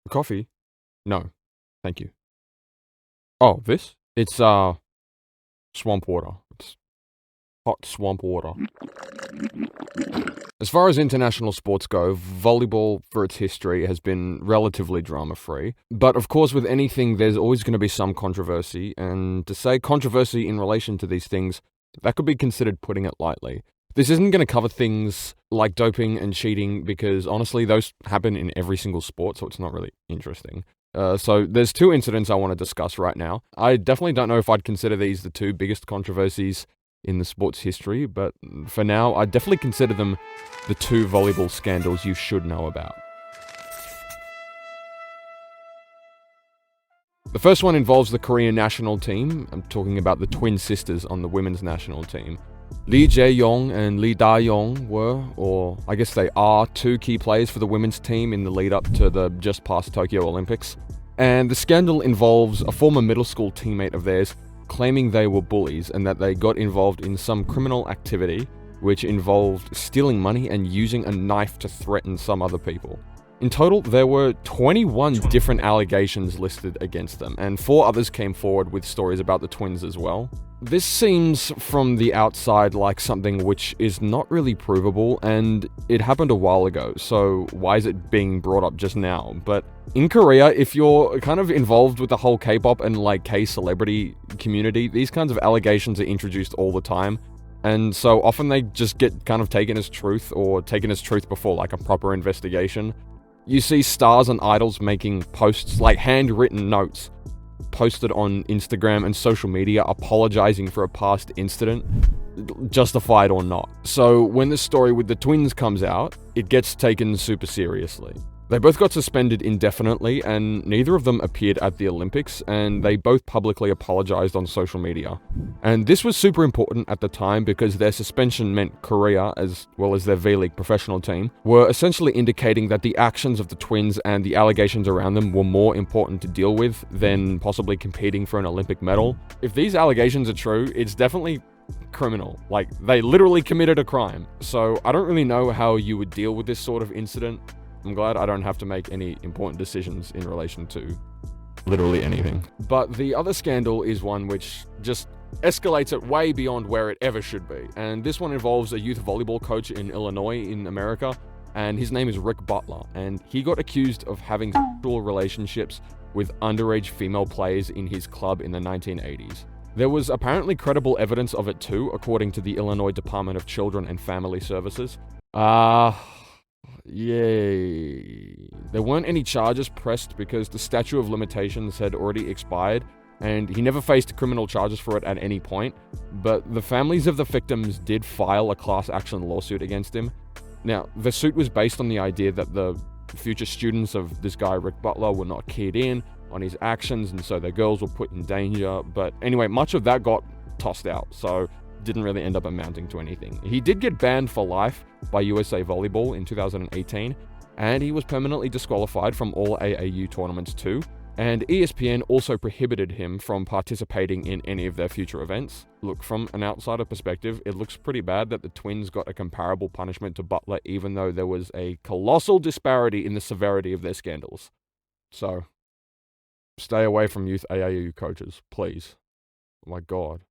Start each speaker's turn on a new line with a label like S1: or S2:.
S1: Coffee? No, thank you. Oh, this? It's swamp water. It's hot swamp water. As far as international sports go, volleyball, for its history, has been relatively drama-free. But of course, with anything, there's always going to be some controversy, and to say controversy in relation to these things, that could be considered putting it lightly. This isn't going to cover things like doping and cheating, because honestly, those happen in every single sport, so it's not really interesting. So there's two incidents I want to discuss right now. I definitely don't know if I'd consider these the two biggest controversies in the sport's history, but for now, I definitely consider them the two volleyball scandals you should know about. The first one involves the Korean national team. I'm talking about the twin sisters on the women's national team. Lee Jae-yong and Lee Da-yong were, or I guess they are, two key players for the women's team in the lead up to the just past Tokyo Olympics. And the scandal involves a former middle school teammate of theirs claiming they were bullies and that they got involved in some criminal activity which involved stealing money and using a knife to threaten some other people. In total, there were 21 different allegations listed against them, and 4 others came forward with stories about the twins as well. This seems from the outside like something which is not really provable, and it happened a while ago, so why is it being brought up just now? But in Korea, if you're kind of involved with the whole K-pop and like K-celebrity community, these kinds of allegations are introduced all the time. And so often they just get kind of taken as truth, or taken as truth before like a proper investigation. You see stars and idols making posts, like handwritten notes, posted on Instagram and social media apologizing for a past incident, justified or not. So when the story with the twins comes out, it gets taken super seriously. They both got suspended indefinitely, and neither of them appeared at the Olympics, and they both publicly apologized on social media. And this was super important at the time because their suspension meant Korea, as well as their V-League professional team, were essentially indicating that the actions of the twins and the allegations around them were more important to deal with than possibly competing for an Olympic medal. If these allegations are true, it's definitely criminal. Like, they literally committed a crime. So I don't really know how you would deal with this sort of incident. I'm glad I don't have to make any important decisions in relation to literally anything. But the other scandal is one which just escalates it way beyond where it ever should be. And this one involves a youth volleyball coach in Illinois in America, and his name is Rick Butler, and he got accused of having sexual relationships with underage female players in his club in the 1980s. There was apparently credible evidence of it too, according to the Illinois Department of Children and Family Services. Yay. There weren't any charges pressed because the statute of limitations had already expired, and he never faced criminal charges for it at any point, but the families of the victims did file a class action lawsuit against him. Now, the suit was based on the idea that the future students of this guy, Rick Butler, were not keyed in on his actions, and so their girls were put in danger. But anyway, much of that got tossed out, so didn't really end up amounting to anything. He did get banned for life by USA Volleyball in 2018, and he was permanently disqualified from all AAU tournaments too, and ESPN also prohibited him from participating in any of their future events. Look, from an outsider perspective, it looks pretty bad that the twins got a comparable punishment to Butler, even though there was a colossal disparity in the severity of their scandals. So, stay away from youth AAU coaches, please. Oh my god.